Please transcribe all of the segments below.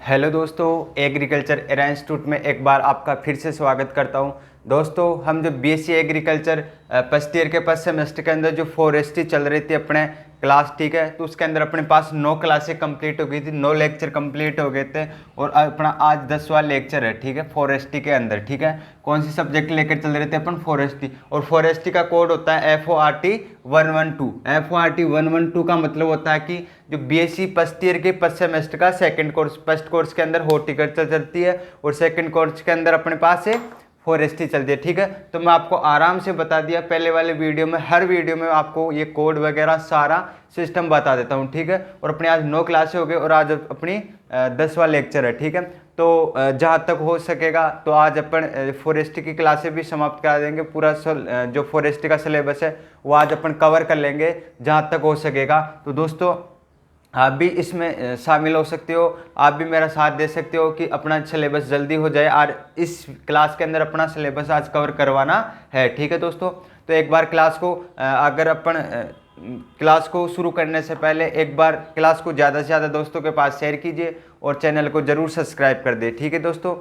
Hello दोस्तों, agriculture era institute में एक बार आपका फिर से स्वागत करता हूं। दोस्तों, हम जो बीएससी एग्रीकल्चर फर्स्ट ईयर के फर्स्ट सेमेस्टर के अंदर जो फॉरेस्ट्री चल रही थी अपने क्लास, ठीक है, तो उसके अंदर अपने पास 9 क्लासें कंप्लीट हो गई थी, 9 लेक्चर कंप्लीट हो गए थे और अपना आज 10वां लेक्चर है, ठीक है, फॉरेस्ट्री के अंदर। ठीक है, कौन सी सब्जेक्ट लेकर चल रहे थे अपन? फॉरेस्ट्री। और फॉरेस्ट्री का कोड होता है FORT 112। FORT 112 का मतलब होता है कि जो बीएससी फर्स्ट ईयर के फर्स्ट सेमेस्टर का सेकंड कोर्स, फर्स्ट कोर्स के अंदर हॉर्टिकल्चर चलती है और सेकंड कोर्स के अंदर अपने पास है फॉरेस्ट्री चलती है। ठीक है, तो मैं आपको आराम से बता दिया पहले वाले वीडियो में, हर वीडियो में आपको ये कोड वगैरह सारा सिस्टम बता देता हूँ। ठीक है, और अपने आज 9 क्लासें हो गई और आज अपनी 10वां लेक्चर है। ठीक है, तो जहाँ तक हो सकेगा तो आज अपन फॉरेस्ट्री की क्लासें भी समाप्त करा देंगे। पूरा जो फॉरेस्ट्री का सिलेबस है वो आज अपन कवर कर लेंगे जहाँ तक हो सकेगा। तो दोस्तों, आप भी इसमें शामिल हो सकते हो, आप भी मेरा साथ दे सकते हो कि अपना सिलेबस जल्दी हो जाए और इस क्लास के अंदर अपना सिलेबस आज कवर करवाना है। ठीक है दोस्तों, तो एक बार क्लास को अगर अपन क्लास को शुरू करने से पहले एक बार क्लास को ज़्यादा से ज़्यादा दोस्तों के पास शेयर कीजिए और चैनल को ज़रूर सब्सक्राइब कर दे। ठीक है दोस्तों,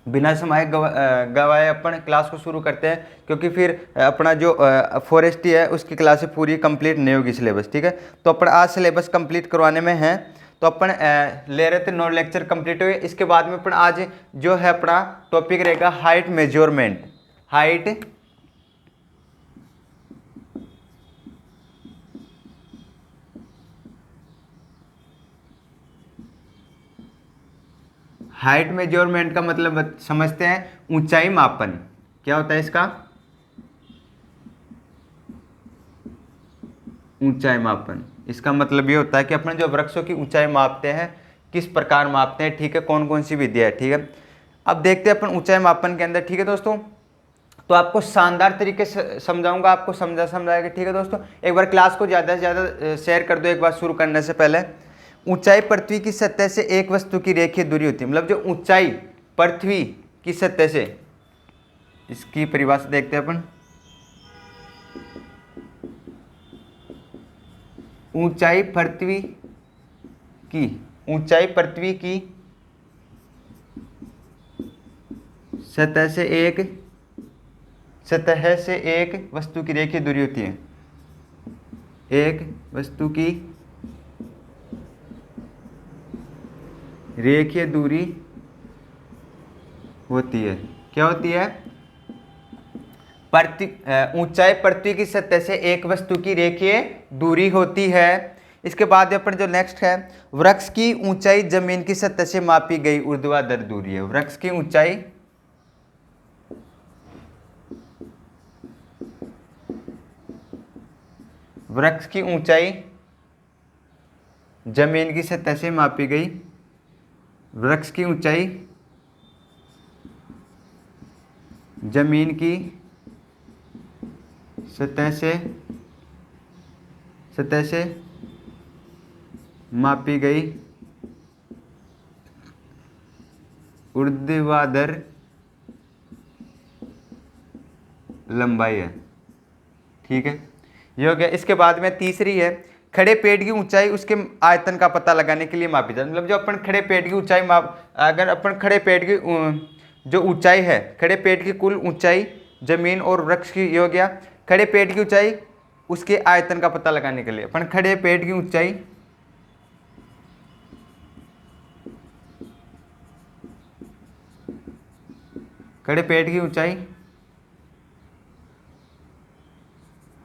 बिना समय गवाए अपन क्लास को शुरू करते हैं, क्योंकि फिर अपना जो फॉरेस्ट्री है उसकी क्लासें पूरी कंप्लीट नहीं होगी सिलेबस। ठीक है, तो अपन आज सिलेबस कंप्लीट करवाने में हैं, तो अपन ले रहे थे 9 लेक्चर कंप्लीट हुए। इसके बाद में अपन आज जो है अपना टॉपिक रहेगा हाइट मेजरमेंट। हाइट मेजरमेंट का मतलब समझते हैं, ऊंचाई मापन। क्या होता है इसका? ऊंचाई मापन। इसका मतलब ये होता है कि अपने जो वृक्षों की ऊंचाई मापते हैं, किस प्रकार मापते हैं। ठीक है, कौन कौन सी विधियां है। ठीक है, अब देखते हैं अपन ऊंचाई मापन के अंदर। ठीक है दोस्तों, तो आपको शानदार तरीके से समझाऊंगा, आपको समझाएगा। ठीक है दोस्तों, एक बार क्लास को ज़्यादा से ज़्यादा शेयर कर दो एक बार शुरू करने से पहले। ऊंचाई पृथ्वी की सतह से एक वस्तु की रेखीय दूरी होती है। मतलब जो ऊंचाई पृथ्वी की सतह से, इसकी परिभाषा देखते हैं अपन। ऊंचाई पृथ्वी की सतह से एक वस्तु की रेखीय दूरी होती है। एक वस्तु की रेखीय दूरी होती है। क्या होती है? ऊंचाई पृथ्वी की सतह से एक वस्तु की रेखीय दूरी होती है। इसके बाद अपन जो नेक्स्ट है, वृक्ष की ऊंचाई जमीन की सतह से मापी गई ऊर्ध्वाधर दूरी है। वृक्ष की ऊंचाई जमीन की सतह से मापी गई, वृक्ष की ऊंचाई जमीन की सतह से मापी गई ऊर्ध्वाधर लंबाई है। ठीक है, ये हो गया। इसके बाद में तीसरी है, खड़े पेड़ की ऊंचाई उसके आयतन का पता लगाने के लिए मापी जाती है। मतलब जो अपन खड़े पेड़ की ऊंचाई अगर अपन खड़े पेड़ की जो ऊंचाई है, खड़े पेड़ की कुल ऊंचाई जमीन और वृक्ष की, ये हो गया। खड़े पेड़ की ऊंचाई उसके आयतन का पता लगाने के लिए अपन खड़े पेड़ की ऊंचाई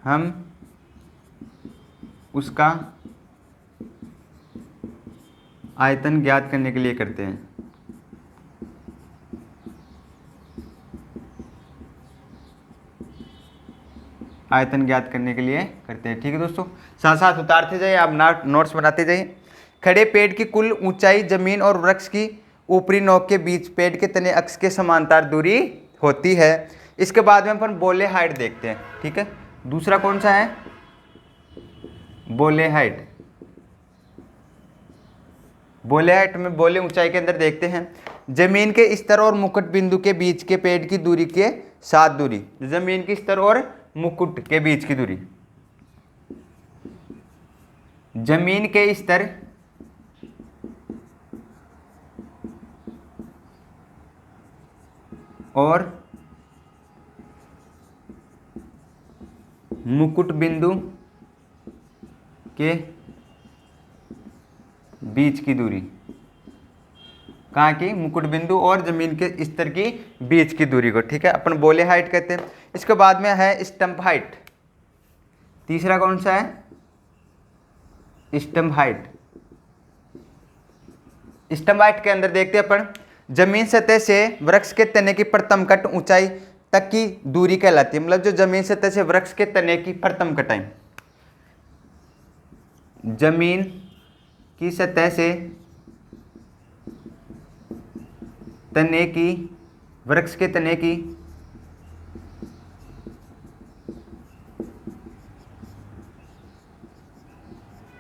हम उसका आयतन ज्ञात करने के लिए करते हैं। आयतन ज्ञात करने के लिए करते हैं। ठीक है दोस्तों, साथ साथ उतारते जाइए, आप नोट्स बनाते जाइए। खड़े पेड़ की कुल ऊंचाई जमीन और वृक्ष की ऊपरी नोक के बीच पेड़ के तने अक्ष के समांतर दूरी होती है। इसके बाद में अपन बोले हाइट देखते हैं। ठीक है, दूसरा कौन सा है? बोले हाइट। बोले हाइट में बोले ऊंचाई के अंदर देखते हैं, जमीन के स्तर और मुकुट बिंदु के बीच के पेड़ की दूरी के साथ दूरी। जमीन के स्तर और मुकुट के बीच की दूरी, जमीन के स्तर मुकुट बिंदु के बीच की दूरी, कहाँ की, मुकुट बिंदु और जमीन के स्तर की बीच की दूरी को, ठीक है, अपन बोले हाइट कहते हैं। इसके बाद में है स्टंप हाइट। तीसरा कौन सा है, स्टंप हाइट। स्टंप हाइट के अंदर देखते हैं अपन, जमीन सतह से वृक्ष के तने की प्रथम कट ऊंचाई तक की दूरी कहलाती है। मतलब जो जमीन सतह से वृक्ष के तने की प्रथम कटाई, जमीन की सतह से तने की, वृक्ष के तने की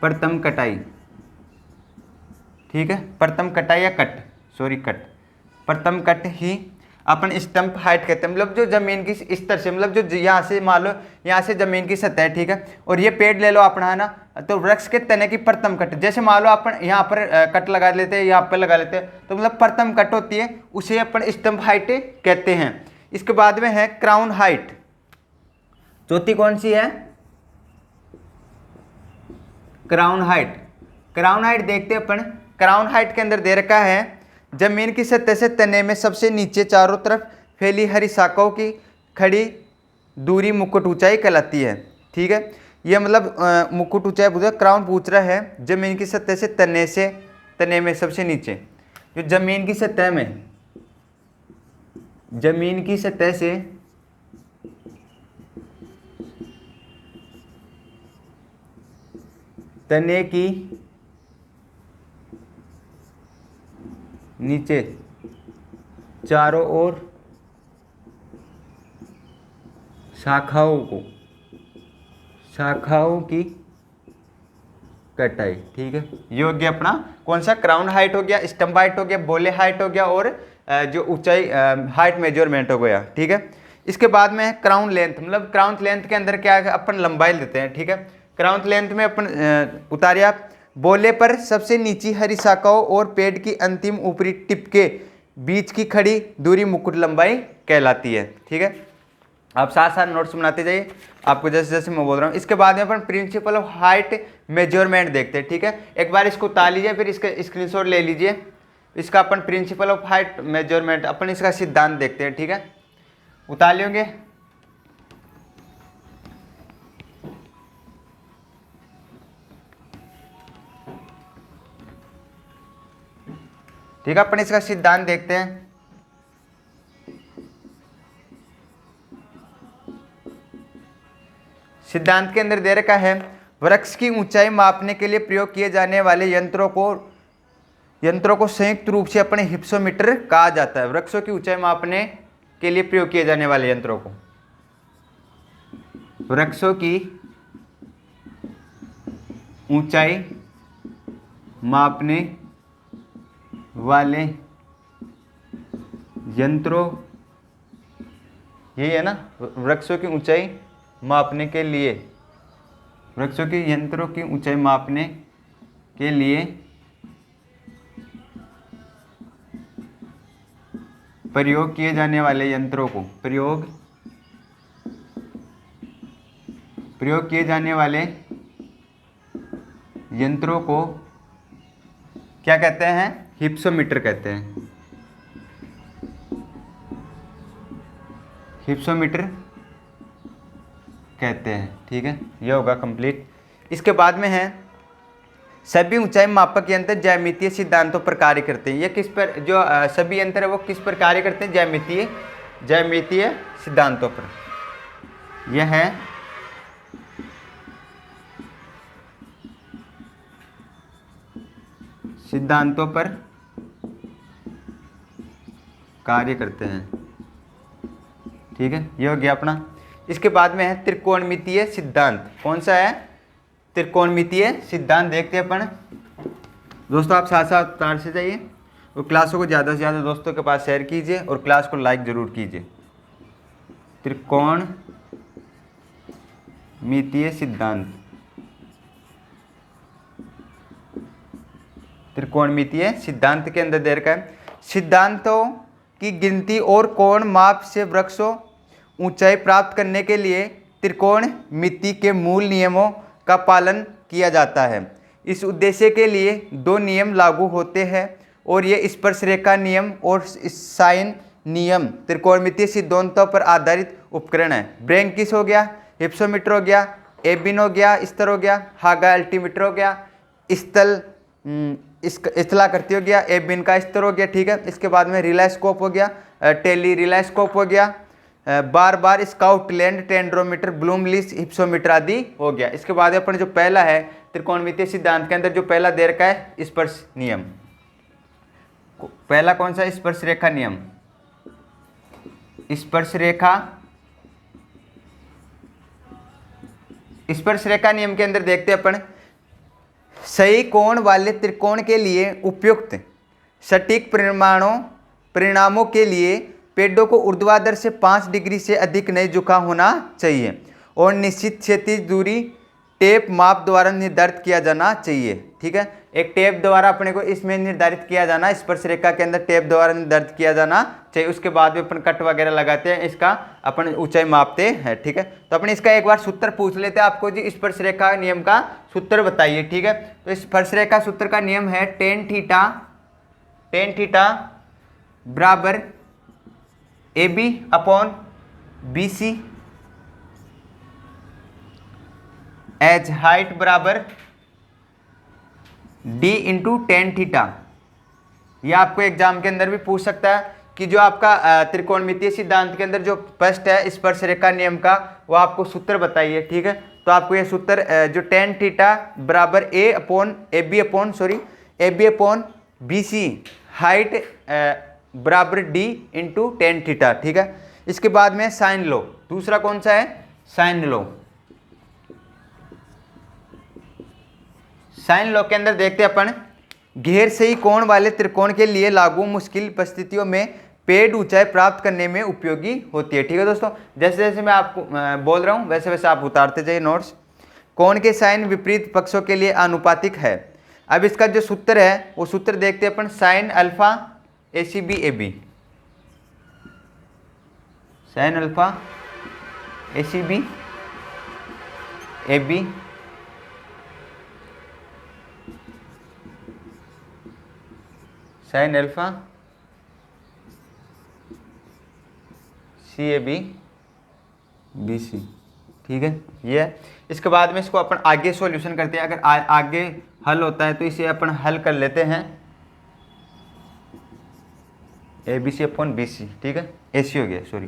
प्रथम कटाई, ठीक है, प्रथम कटाई या कट, सॉरी कट, प्रथम कट ही अपन स्टंप हाइट कहते हैं। मतलब जो जमीन की स्तर से, मतलब जो यहाँ से मान लो यहाँ से जमीन की सतह है, ठीक है, और ये पेड़ ले लो अपना, है ना, तो वृक्ष के तने की प्रथम कट, जैसे मान लो अपन यहाँ पर कट लगा लेते हैं, यहाँ पर लगा लेते हैं, तो मतलब प्रथम कट होती है, उसे अपन स्टंप हाइट कहते हैं। इसके बाद में है क्राउन हाइट। चौथी कौन सी है, क्राउन हाइट। क्राउन हाइट देखते हैं अपन, क्राउन हाइट के अंदर दे रखा है, जमीन की सतह से तने में सबसे नीचे चारों तरफ फैली हरी शाखाओं की खड़ी दूरी मुकुट ऊंचाई कहलाती है, ठीक है। ये मतलब मुकुट ऊंचाई पूछ रहा है, क्राउन पूछ रहा है जमीन की सतह से तने में सबसे नीचे, जो जमीन की सतह में, जमीन की सतह से तने की नीचे चारों ओर शाखाओं की कटाई, ठीक है। ये हो गया अपना कौन सा, क्राउन हाइट हो गया, स्टंप हाइट हो गया, बोले हाइट हो गया, और जो ऊंचाई हाइट मेजरमेंट हो गया, ठीक है। इसके बाद में है क्राउन लेंथ। मतलब क्राउन लेंथ के अंदर क्या है, अपन लंबाई लेते हैं, ठीक है। क्राउन लेंथ में अपन उतारिया, बोले पर सबसे नीची हरी शाखाओं और पेड़ की अंतिम ऊपरी टिप के बीच की खड़ी दूरी मुकुट लंबाई कहलाती है, ठीक है। आप साथ साथ नोट्स बनाते जाइए, आपको जैसे जैसे मैं बोल रहा हूँ। इसके बाद में अपन प्रिंसिपल ऑफ हाइट मेजरमेंट देखते हैं, ठीक है। एक बार इसको उतार लीजिए, फिर इसका स्क्रीनशॉट ले लीजिए। इसका अपन प्रिंसिपल ऑफ हाइट मेजरमेंट, अपन इसका सिद्धांत देखते हैं, ठीक है। उतार लेंगे, ठीक है। अपन इसका सिद्धांत देखते हैं। सिद्धांत के अंदर दे रखा है, वृक्ष की ऊंचाई मापने के लिए प्रयोग किए जाने वाले यंत्रों को संयुक्त रूप से अपने हिप्सोमीटर कहा जाता है। वृक्षों की ऊंचाई मापने के लिए प्रयोग किए जाने वाले यंत्रों को, वृक्षों की ऊंचाई मापने वाले यंत्रों, यही है ना, वृक्षों की ऊंचाई मापने के लिए, वृक्षों के यंत्रों की ऊंचाई मापने के लिए प्रयोग किए जाने वाले यंत्रों को, प्रयोग किए जाने वाले यंत्रों को क्या कहते हैं, हिप्सोमीटर कहते हैं, हिप्सोमीटर कहते हैं, ठीक है। ये होगा कंप्लीट। इसके बाद में है, सभी ऊंचाई मापक यंत्र ज्यामितीय सिद्धांतों पर कार्य करते हैं। ये किस पर, जो सभी यंत्र है वो किस पर कार्य करते हैं, ज्यामितीय सिद्धांतों पर। यह है सिद्धांतों पर कार्य करते हैं, ठीक है। ये हो गया अपना। इसके बाद में है त्रिकोणमितीय सिद्धांत। कौन सा है, त्रिकोणमितीय सिद्धांत देखते हैं अपन। दोस्तों आप साथ साथ तार से जाइए और क्लासों को ज़्यादा से ज़्यादा दोस्तों के पास शेयर कीजिए और क्लास को लाइक ज़रूर कीजिए। त्रिकोणमितीय सिद्धांत, त्रिकोणमितीय सिद्धांत के अंदर दे रखा है, सिद्धांतों की गिनती और कोण माप से वृक्षों ऊंचाई प्राप्त करने के लिए त्रिकोणमिति के मूल नियमों का पालन किया जाता है। इस उद्देश्य के लिए दो नियम लागू होते हैं और ये स्पर्शरेखा नियम और साइन नियम त्रिकोणमितीय सिद्धांतों पर आधारित उपकरण है। ब्रैंकिस हो गया, हिप्सोमीटर हो गया, एबिन हो गया, स्तर हो गया, हागा अल्टीमीटर हो गया, स्थलाकृति हो गया, एबिन का स्तर हो गया। ठीक है, इसके बाद में रिलास्कोप हो गया, टेली रिलास्कोप हो गया, बार बार स्काउटलैंड टेंड्रोमीटर, ब्लूमलिस हिप्सोमीटर आदि हो गया। इसके बाद अपन जो पहला है त्रिकोणमितीय सिद्धांत के अंदर जो पहला दे रखा है स्पर्श नियम। पहला कौन सा? स्पर्श रेखा नियम। स्पर्श रेखा नियम के अंदर देखते हैं अपन, सही कोण वाले त्रिकोण के लिए उपयुक्त सटीक परिणामों के लिए पेडों को ऊर्ध्वाधर से 5 डिग्री से अधिक नहीं झुका होना चाहिए और निश्चित क्षैतिज दूरी टेप माप द्वारा निर्धारित किया जाना चाहिए। ठीक है, एक टेप द्वारा अपने को इसमें निर्धारित किया जाना, स्पर्श रेखा के अंदर टेप द्वारा निर्धारित किया जाना चाहिए। उसके बाद भी अपन कट वगैरह लगाते हैं, इसका अपन ऊंचाई मापते हैं। ठीक है, तो अपन इसका एक बार सूत्र पूछ लेते हैं आपको जी, स्पर्श रेखा नियम का सूत्र बताइए। ठीक है, तो स्पर्श रेखा सूत्र का नियम है टेन थीटा बराबर AB upon BC as height बराबर D इंटू टेन थीटा। यह आपको एग्जाम के अंदर भी पूछ सकता है कि जो आपका त्रिकोणमितीय सिद्धांत के अंदर जो फर्स्ट है स्पर्श रेखा नियम का, वो आपको सूत्र बताइए। ठीक है, तो आपको ये सूत्र जो टेन थीटा बराबर AB अपॉन BC हाइट बराबर D इंटू टेन थीटा। ठीक है, इसके बाद में साइन लो, दूसरा कौन सा है? साइन लो। साइन लो के अंदर देखते हैं अपन, घेर सही कोण वाले त्रिकोण के लिए लागू मुश्किल परिस्थितियों में पेड ऊंचाई प्राप्त करने में उपयोगी होती है। ठीक है दोस्तों, जैसे जैसे मैं आपको बोल रहा हूं वैसे वैसे आप उतारते जाइए नोट्स। कोण के साइन विपरीत पक्षों के लिए आनुपातिक है। अब इसका जो सूत्र है वो सूत्र देखते हैं अपन, sine alpha ACB AB, sine alpha ACB AB sine alpha CAB BC। ठीक है, ये है। इसके बाद में इसको अपन आगे सॉल्यूशन करते हैं। अगर आगे हल होता है तो इसे अपन हल कर लेते हैं ABC अपॉन BC। ठीक है, AC हो गया, सॉरी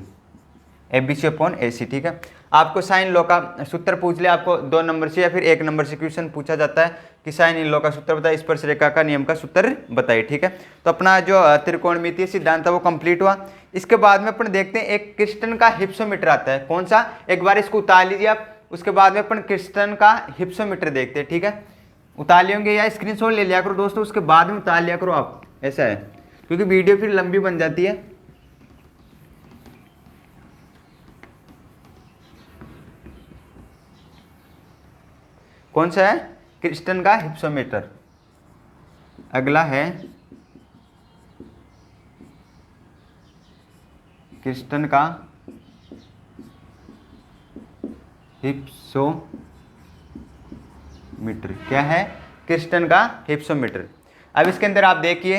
ABC अपॉन AC। ठीक है, आपको साइन लॉ का सूत्र पूछ लिया, आपको 2 नंबर से या फिर 1 नंबर से क्वेश्चन पूछा जाता है कि साइन इन लॉ का सूत्र बताइए, स्पर्श रेखा का नियम का सूत्र बताइए। ठीक है, तो अपना जो त्रिकोणमितीय सिद्धांत था वो कंप्लीट हुआ। इसके बाद में अपन देखते हैं एक क्रिस्टन का हिप्सोमीटर आता है। कौन सा? एक बार इसको उतार लीजिए आप, उसके बाद में अपन क्रिस्टन का हिप्सोमीटर देखते हैं। ठीक है, उतार लेंगे या स्क्रीनशॉट ले लिया करो दोस्तों, उसके बाद में उतार लिया करो आप, ऐसा है, क्योंकि वीडियो फिर लंबी बन जाती है। कौन सा है? क्रिस्टन का हिप्सोमीटर। अगला है क्रिस्टन का हिप्सोमीटर। क्या है? क्रिस्टन का हिप्सोमीटर। अब इसके अंदर आप देखिए,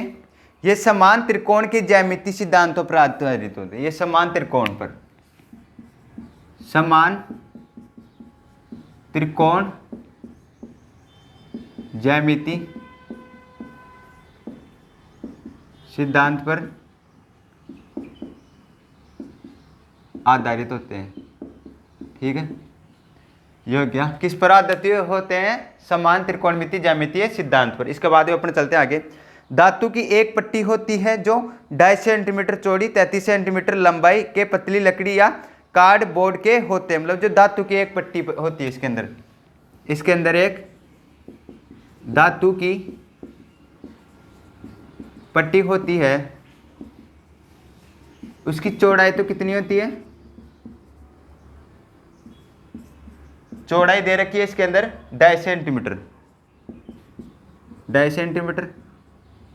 ये समान त्रिकोण के ज्यामितीय सिद्धांतों पर आधारित होते हैं। ये समान त्रिकोण पर, समान त्रिकोण ज्यामिति सिद्धांत पर आधारित होते हैं। ठीक है, ये हो गया। किस पर आधारित होते हैं? समान त्रिकोणमितीय ज्यामितीय सिद्धांत पर। इसके बाद अपन चलते हैं आगे। धातु की एक पट्टी होती है जो 2.5 सेंटीमीटर चौड़ी 33 सेंटीमीटर लंबाई के पतली लकड़ी या कार्डबोर्ड के होते हैं। मतलब जो धातु की एक पट्टी होती है, इसके अंदर एक धातु की पट्टी होती है, उसकी चौड़ाई तो कितनी होती है? चौड़ाई दे रखी है इसके अंदर 2.5 सेंटीमीटर, 2.5 सेंटीमीटर।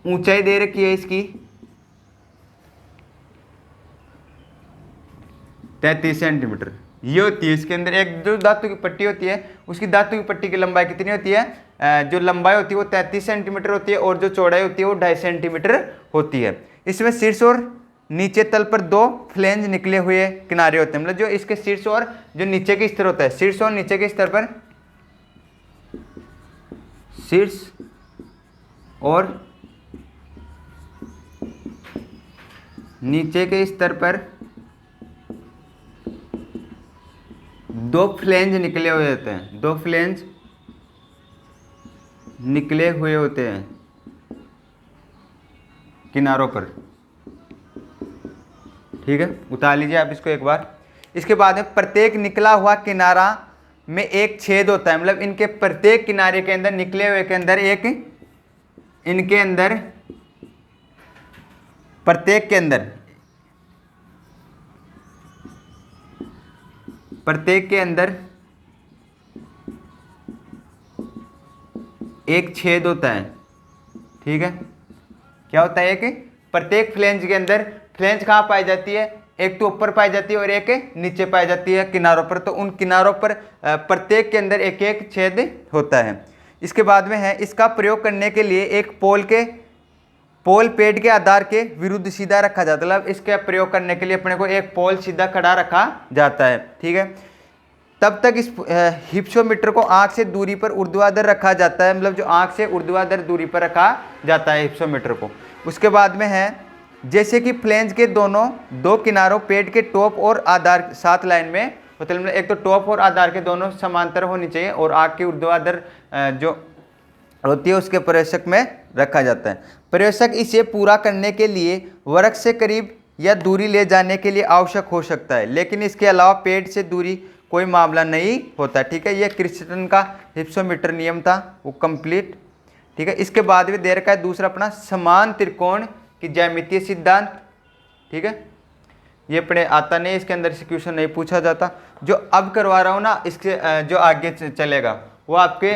ऊंचाई दे रखी है इसकी 33 सेंटीमीटर। ये होती है। इसके अंदर एक जो धातु की पट्टी होती है, उसकी धातु की पट्टी की लंबाई कितनी होती है? जो लंबाई होती है वो 33 सेंटीमीटर होती है और जो चौड़ाई होती है वो 2.5 सेंटीमीटर होती है। इसमें शीर्ष और नीचे तल पर दो फ्लेंज निकले हुए किनारे होते हैं। मतलब जो इसके शीर्ष और जो नीचे के स्तर होता है, शीर्ष और नीचे के स्तर पर, शीर्ष और नीचे के स्तर पर दो फ्लेंज निकले हुए होते हैं, दो फ्लेंज निकले हुए होते हैं किनारों पर। ठीक है, उतार लीजिए आप इसको एक बार। इसके बाद में प्रत्येक निकला हुआ किनारा में एक छेद होता है। मतलब इनके प्रत्येक किनारे के अंदर, निकले हुए के अंदर एक, इनके अंदर प्रत्येक के अंदर, प्रत्येक के अंदर एक छेद होता है। ठीक है, क्या होता है? एक प्रत्येक फ्लेंज के अंदर, फ्लेंज कहाँ पाई जाती है? एक तो ऊपर पाई जाती है और एक नीचे पाई जाती है किनारों पर। तो उन किनारों पर प्रत्येक के अंदर एक एक छेद होता है। इसके बाद में है, इसका प्रयोग करने के लिए एक पोल पेड़ के आधार के विरुद्ध सीधा रखा जाता है। मतलब इसके प्रयोग करने के लिए अपने को एक पोल सीधा खड़ा रखा जाता है। ठीक है, तब तक इस हिप्सोमीटर को आंख से दूरी पर ऊर्ध्वाधर रखा जाता है। मतलब जो आंख से ऊर्ध्वाधर दूरी पर रखा जाता है हिप्सोमीटर को। उसके बाद में है, जैसे कि फ्लेंज के दो किनारों पेड़ के टॉप और आधार साथ लाइन में होते हैं। मतलब एक तो टॉप और आधार के दोनों समांतर होनी चाहिए और आंख के ऊर्ध्वाधर जो होती है उसके प्रवेशक में रखा जाता है। प्रवेशक इसे पूरा करने के लिए वृक्ष से करीब या दूरी ले जाने के लिए आवश्यक हो सकता है, लेकिन इसके अलावा पेड़ से दूरी कोई मामला नहीं होता। ठीक है, यह क्रिस्टन का हिप्सोमीटर नियम था, वो कंप्लीट। ठीक है, इसके बाद भी दे रखा है दूसरा अपना समान त्रिकोण की ज्यामितीय सिद्धांत। ठीक है, ये अपने आता नहीं, इसके अंदर से क्वेश्चन नहीं पूछा जाता। जो अब करवा रहा हूँ ना, इसके जो आगे चलेगा वो आपके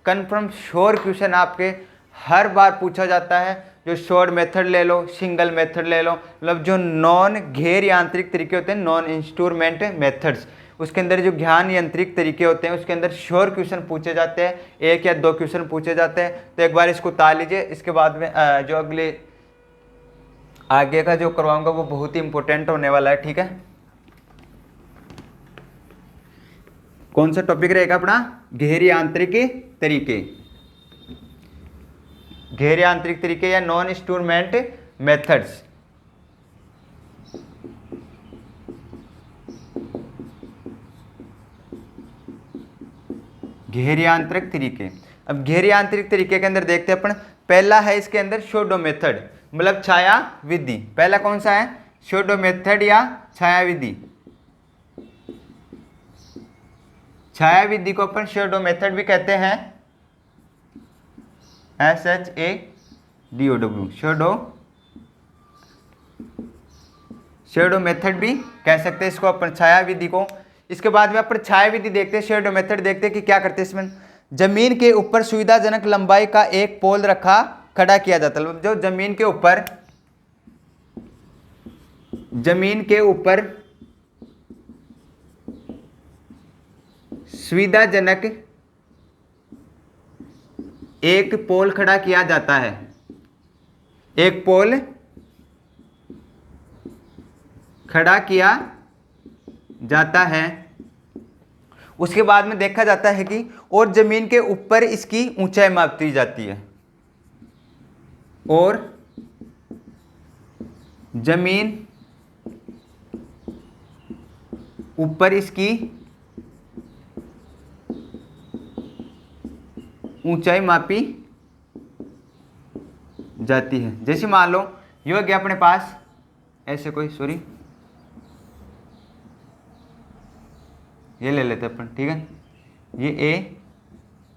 कन्फर्म श्योर क्वेश्चन आपके हर बार पूछा जाता है। जो शॉर्ट मेथड ले लो, सिंगल मेथड ले लो, मतलब जो नॉन गैर यांत्रिक तरीके होते हैं, नॉन इंस्ट्रूमेंट मेथड्स, उसके अंदर जो ज्ञान यांत्रिक तरीके होते हैं उसके अंदर श्योर क्वेश्चन पूछे जाते हैं, एक या दो क्वेश्चन पूछे जाते हैं। तो एक बार इसको उतार लीजिए। इसके बाद में जो अगले आगे का जो करवाऊंगा वो बहुत ही इंपॉर्टेंट होने वाला है। ठीक है, कौन सा टॉपिक रहेगा अपना? गैर यांत्रिक तरीके, गैर यांत्रिक तरीके या नॉन इंस्ट्रूमेंट मेथड्स। गैर यांत्रिक तरीके। अब गैर यांत्रिक तरीके के अंदर देखते हैं अपन, पहला है इसके अंदर शोडो मेथड, मतलब छाया विधि। पहला कौन सा है? शोडो मेथड या छाया विधि। छाया विधि को अपन शोडो मेथड भी कहते हैं, SHADOW, शैडो मेथड भी कह सकते हैं इसको अपन, छाया विधि को। इसके बाद में अपन छाया विधि देखते हैं, शैडो मेथड देखते हैं कि क्या करते हैं इसमें। जमीन के ऊपर सुविधाजनक लंबाई का एक पोल खड़ा किया जाता है। जो जमीन के ऊपर सुविधाजनक एक पोल खड़ा किया जाता है, एक पोल खड़ा किया जाता है। उसके बाद में देखा जाता है कि और जमीन के ऊपर इसकी ऊंचाई मापी जाती है, और जमीन ऊपर इसकी ऊंचाई मापी जाती है। जैसे मान लो ये हो गया अपने पास ऐसे कोई, सॉरी ये ले लेते अपन। ठीक है, ये ए,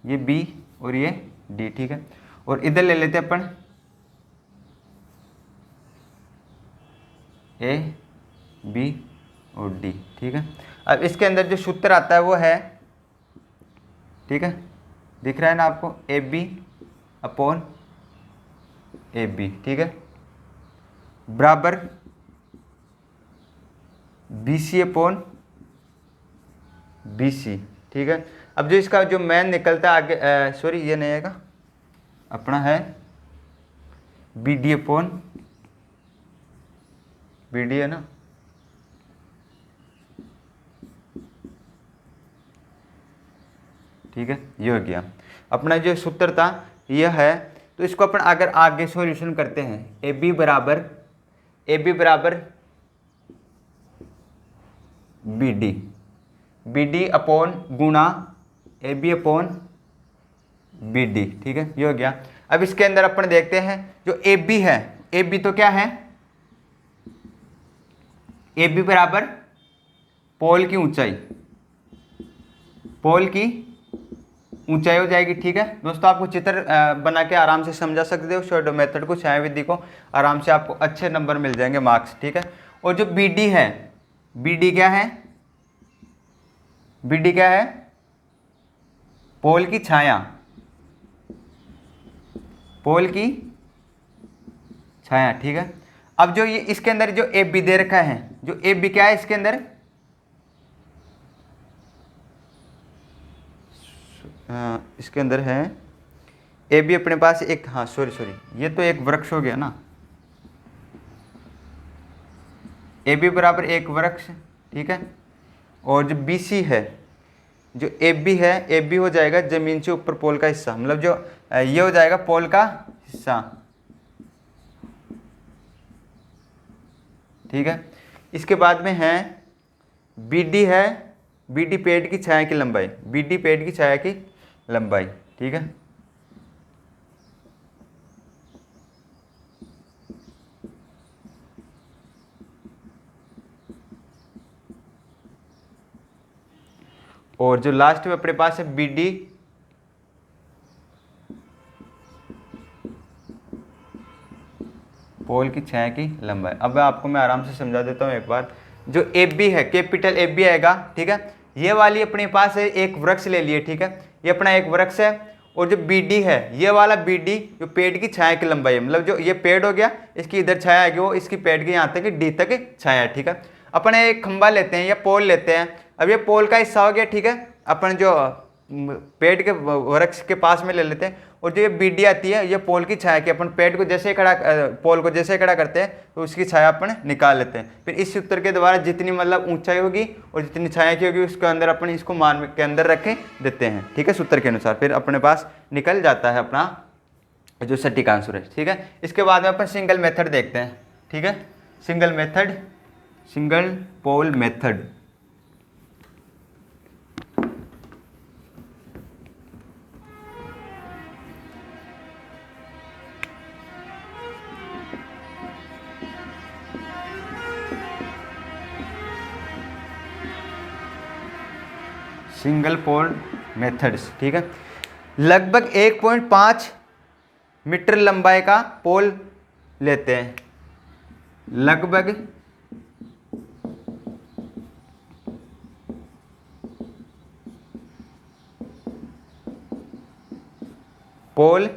ये बी और ये डी। ठीक है, और इधर ले लेते अपन ए, बी और डी। ठीक है, अब इसके अंदर जो सूत्र आता है वो है, ठीक है, दिख रहा है ना आपको, A B upon A B. ठीक है, बराबर B C upon B C. ठीक है, अब जो इसका जो मैन निकलता है आगे, सॉरी ये नहीं आएगा, अपना है B D upon B D है ना, ठीक है, ये हो गया अपना जो सूत्र था यह है। तो इसको अपन अगर आगे सॉल्यूशन करते हैं, ए बी बराबर बी डी अपॉन गुणा A B upon B D. ठीक है, ये हो गया। अब इसके अंदर अपन देखते हैं जो ए बी है, ए बी तो क्या है, ए बी बराबर पोल की ऊंचाई, पोल की ऊंचाई हो जाएगी। ठीक है दोस्तों, आपको चित्र बना के आराम से समझा सकते हो, शॉर्ट मेथड को, छाया विधि को, आराम से आपको अच्छे नंबर मिल जाएंगे, मार्क्स। ठीक है, और जो बी डी है, बी डी क्या है, बी डी क्या है, पोल की छाया, पोल की छाया। ठीक है, अब जो ये इसके अंदर जो ए बी दे रखा है, जो ए बी क्या है इसके अंदर, इसके अंदर है ए बी अपने पास एक, हाँ सॉरी ये तो एक वृक्ष हो गया ना, ए बी बराबर एक वृक्ष। ठीक है, और जो बी सी है, जो ए बी है, ए बी हो जाएगा जमीन से ऊपर पोल का हिस्सा, मतलब जो ये हो जाएगा पोल का हिस्सा। ठीक है, इसके बाद में है बी डी है, बी डी पेड़ की छाया की लंबाई, बी डी पेड़ की छाया की लंबाई। ठीक है, और जो लास्ट में अपने पास है बी डी पोल की छाया की लंबाई। अब आपको मैं आराम से समझा देता हूँ एक बार। जो ए बी है, कैपिटल ए बी आएगा। ठीक है, ये वाली अपने पास है एक वृक्ष ले लिए। ठीक है, ये अपना एक वृक्ष है, और जो बी डी है, ये वाला बी डी जो पेड़ की छाया की लंबाई है, मतलब जो ये पेड़ हो गया, इसकी इधर छाया आएगी, वो इसकी पेड़ की यहाँ तक डी तक छाया है। ठीक है, अपन एक खंबा लेते हैं या पोल लेते हैं, अब ये पोल का हिस्सा हो गया। ठीक है, अपन जो पेड़ के वृक्ष के पास में ले लेते हैं, और जो ये बीडी आती है, ये पोल की छाया की, अपन पेड़ को जैसे खड़ा, पोल को जैसे खड़ा करते हैं तो उसकी छाया अपन निकाल लेते हैं। फिर इस सूत्र के द्वारा जितनी मतलब ऊंचाई होगी और जितनी छाया की होगी, उसके अंदर अपन इसको मान के अंदर रखे देते हैं। ठीक है, सूत्र के अनुसार फिर अपने पास निकल जाता है अपना जो सटीक आंसर है। ठीक है, इसके बाद में अपन सिंगल मेथड देखते हैं। ठीक है, single method, single pole method. Single pole methods. ठीक है, लगभग 1.5 मीटर लंबाई का पोल लेते हैं, लगभग पोल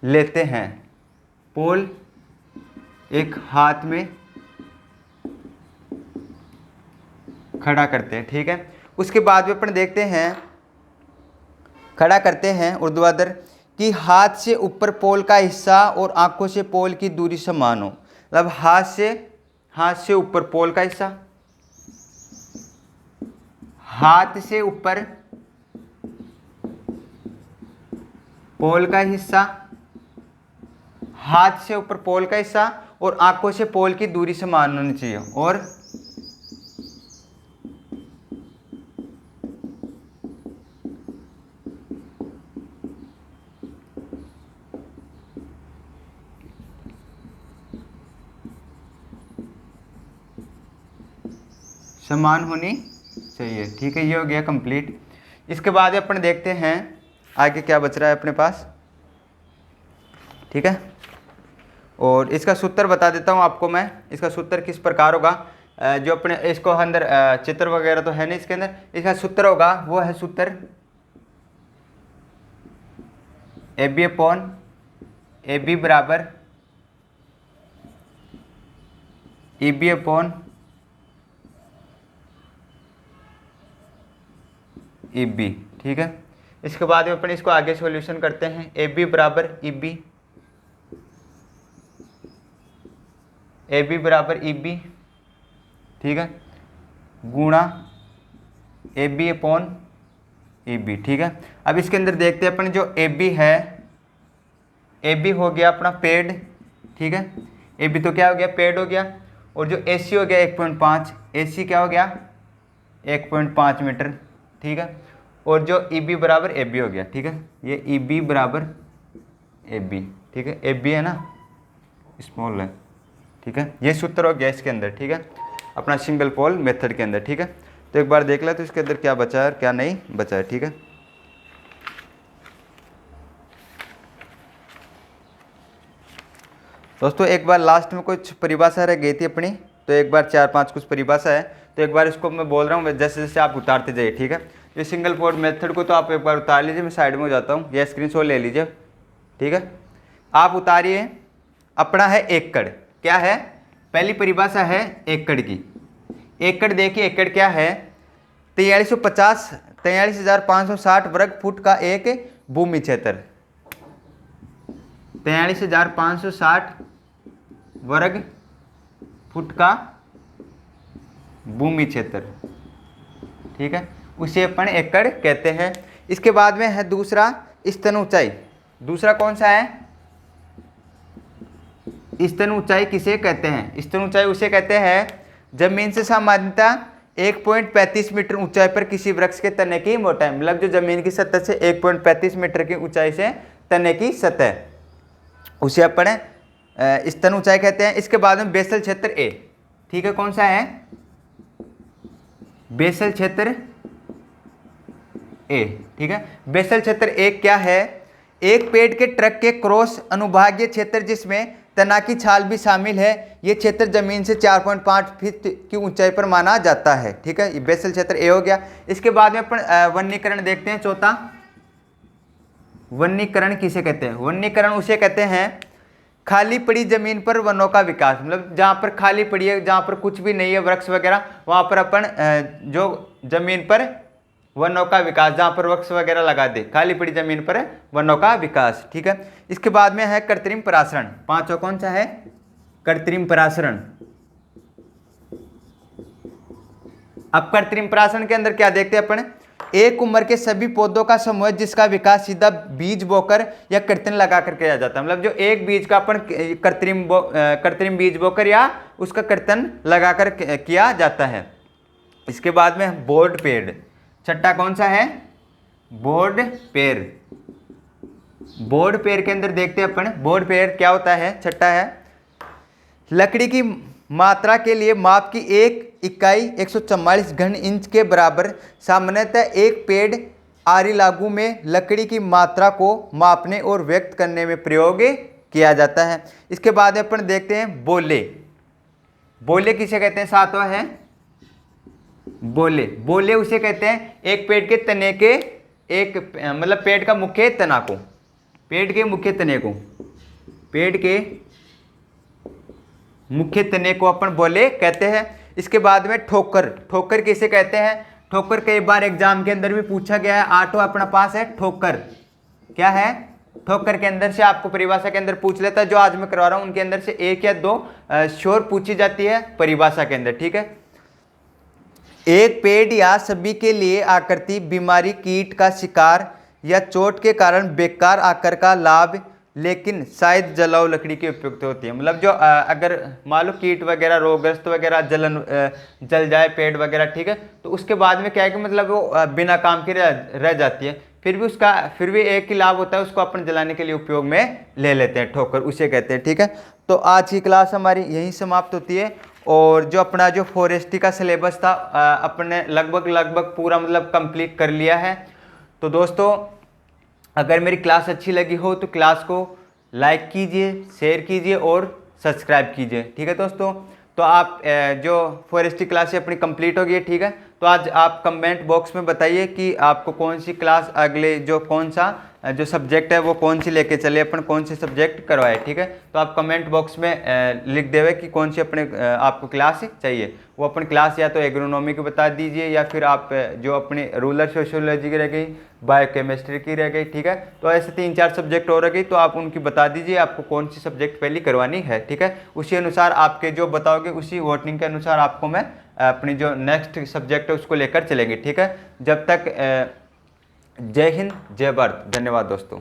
लेते हैं, पोल एक हाथ में खड़ा करते हैं। ठीक है, उसके बाद में अपन देखते हैं, खड़ा करते हैं ऊर्ध्वाधर कि हाथ से ऊपर पोल का हिस्सा और आंखों से पोल की दूरी समान हो। मतलब हाथ से ऊपर पोल का हिस्सा, हाथ से ऊपर पोल का हिस्सा, हाथ से ऊपर पोल का हिस्सा और आंखों से पोल की दूरी समान होनी चाहिए। और समान होनी चाहिए। ठीक है, ये हो गया कंप्लीट। इसके बाद अपन देखते हैं आगे क्या बच रहा है अपने पास। ठीक है, और इसका सूत्र बता देता हूँ आपको मैं, इसका सूत्र किस प्रकार होगा। जो अपने इसको अंदर चित्र वगैरह तो है नहीं इसके अंदर, इसका सूत्र होगा वो है सूत्र A B upon A B बराबर E B upon E B, ठीक है। इसके बाद में अपन इसको आगे सॉल्यूशन करते हैं। ए बी बराबर ई बी, ए बी बराबर ई बी, ठीक है, गुणा A B upon E B, ठीक है। अब इसके अंदर देखते हैं अपन, जो ए बी है, ए बी हो गया अपना पेड, ठीक है, ए बी तो क्या हो गया, पेड हो गया। और जो ए सी हो गया 1.5, ए सी क्या हो गया 1.5 मीटर, ठीक है। और जो ई बी बराबर ए बी हो गया, ठीक है, ये ई बी बराबर ए बी, ठीक है, ए बी है ना, स्मॉल है, ठीक है। ये सूत्र हो गया इसके अंदर, ठीक है, अपना सिंगल पोल मेथड के अंदर, ठीक है। तो एक बार देख ले तो इसके अंदर क्या बचा है और क्या नहीं बचा है, ठीक है। दोस्तों एक बार लास्ट में कुछ परिभाषा रह गई थी अपनी, तो एक बार 4-5 कुछ परिभाषा है, तो एक बार इसको मैं बोल रहा हूँ, जैसे जैसे आप उतारते जाइए, ठीक है। ये सिंगल पोल मेथड को तो आप एक बार उतार लीजिए, मैं साइड में हो जाता हूँ, यह स्क्रीनशॉट ले लीजिए, ठीक है। आप उतारिए, अपना है एकड़, क्या है, पहली परिभाषा है एकड़ की। एकड़ देखिए, एकड़ क्या है, 43,560 वर्ग फुट का एक भूमि क्षेत्र, 43,560 वर्ग फुट का भूमि क्षेत्र, ठीक है, उसे अपन एकड़ कहते हैं। इसके बाद में है दूसरा स्तन ऊंचाई। दूसरा कौन सा है, स्तन ऊंचाई किसे कहते हैं, स्तन ऊंचाई उसे कहते हैं जमीन से सामान्यतः 1.35 मीटर ऊंचाई पर किसी वृक्ष के तने की मोटाई, मतलब जो जमीन की सतह से 1.35 मीटर की ऊंचाई से तने की सतह, उसे अपन स्तन ऊंचाई कहते हैं। इसके बाद में बेसल क्षेत्र ए, ठीक है, कौन सा है, बेसल क्षेत्र ए, ठीक है। बेसल क्षेत्र ए क्या है, एक पेड़ के ट्रक के क्रॉस अनुभागीय क्षेत्र जिसमें तना की छाल भी शामिल है, ये क्षेत्र जमीन से 4.5 फीट की ऊंचाई पर माना जाता है, ठीक है, ये बेसल क्षेत्र ए हो गया। इसके बाद में अपन वनीकरण देखते हैं, चौथा वनीकरण किसे कहते हैं, वनीकरण उसे कहते हैं खाली पड़ी जमीन पर वनों का विकास, मतलब जहाँ पर खाली पड़ी है, जहाँ पर कुछ भी नहीं है वृक्ष वगैरह, वहाँ पर अपन जो जमीन पर वनों का विकास, जहाँ पर वृक्ष वगैरह लगा दे, खाली पड़ी जमीन पर वनों का विकास, ठीक है। इसके बाद में है कृत्रिम परासरण, पांचवा कौन सा है, कृत्रिम परासरण। अब कृत्रिम परासरण के अंदर क्या देखते हैं अपन, एक उम्र के सभी पौधों का समूह जिसका विकास सीधा बीज बोकर या कृत्रिम लगाकर किया जाता है, मतलब जो एक बीज का अपन कृत्रिम बीज बोकर या उसका कृत्रिम लगाकर किया जाता है। इसके बाद में बोर्ड पेड़, छठा कौन सा है, बोर्ड पेड़। बोर्ड पेड़ के अंदर देखते हैं अपन, बोर्ड पेड़ क्या होता है, छठा है लकड़ी की मात्रा के लिए माप की एक इकाई 144 घन इंच के बराबर, सामान्यतः एक पेड़ आरी लागू में लकड़ी की मात्रा को मापने और व्यक्त करने में प्रयोग किया जाता है। इसके बाद अपन देखते हैं बोले, बोले किसे कहते हैं, सातवां है बोले। बोले उसे कहते हैं एक पेड़ के तने के एक मतलब पेड़ का मुख्य तना को, पेड़ के मुख्य तने को, पेड़ के मुख्य तने को अपन बोले कहते हैं। इसके बाद में ठोकर, ठोकर किसे कहते हैं, ठोकर कई बार एग्जाम के अंदर भी पूछा गया है, आठवां अपना पास है ठोकर, क्या है, ठोकर के अंदर से आपको परिभाषा के अंदर पूछ लेता है, जो आज मैं करवा रहा हूं उनके अंदर से एक या दो श्योर पूछी जाती है परिभाषा के अंदर, ठीक है। एक पेड़ या सभी के लिए आकृति, बीमारी, कीट का शिकार या चोट के कारण बेकार आकार का लाभ, लेकिन शायद जलाऊ लकड़ी की उपयुक्त होती है, मतलब जो अगर मान लो कीट वगैरह रोगग्रस्त वगैरह जल जाए पेड़ वगैरह, ठीक है, तो उसके बाद में क्या है कि मतलब वो बिना काम के रह जाती है, फिर भी एक ही लाभ होता है, उसको अपन जलाने के लिए उपयोग में ले लेते हैं, ठोकर उसे कहते हैं, ठीक है। तो आज की क्लास हमारी यहीं समाप्त होती है, और जो अपना जो फॉरेस्ट्री का सिलेबस था अपने लगभग पूरा मतलब कंप्लीट कर लिया है। तो दोस्तों अगर मेरी क्लास अच्छी लगी हो तो क्लास को लाइक कीजिए, शेयर कीजिए और सब्सक्राइब कीजिए, ठीक है दोस्तों। तो आप जो फॉरेस्ट्री क्लास अपनी कंप्लीट हो गई है, ठीक है, तो आज आप कमेंट बॉक्स में बताइए कि आपको कौन सी क्लास अगले जो कौन सा जो सब्जेक्ट है वो कौन सी लेके चले, अपन कौन से सब्जेक्ट करवाए। ठीक है, तो आप कमेंट बॉक्स में लिख देवे कि कौन सी अपने आपको क्लास चाहिए। वो अपन क्लास या तो एग्रोनॉमी की बता दीजिए, या फिर आप जो अपनी रूरल सोशियोलॉजी की रह गई, बायोकेमिस्ट्री की रह गई। ठीक है, तो ऐसे 3-4 सब्जेक्ट और रह गई, तो आप उनकी बता दीजिए आपको कौन सी सब्जेक्ट पहले करवानी है। ठीक है, उसी अनुसार आपके जो बताओगे उसी वोटिंग के अनुसार आपको मैं अपनी जो नेक्स्ट सब्जेक्ट है उसको लेकर चलेंगे। ठीक है, जब तक जय हिंद जय भारत, धन्यवाद दोस्तों।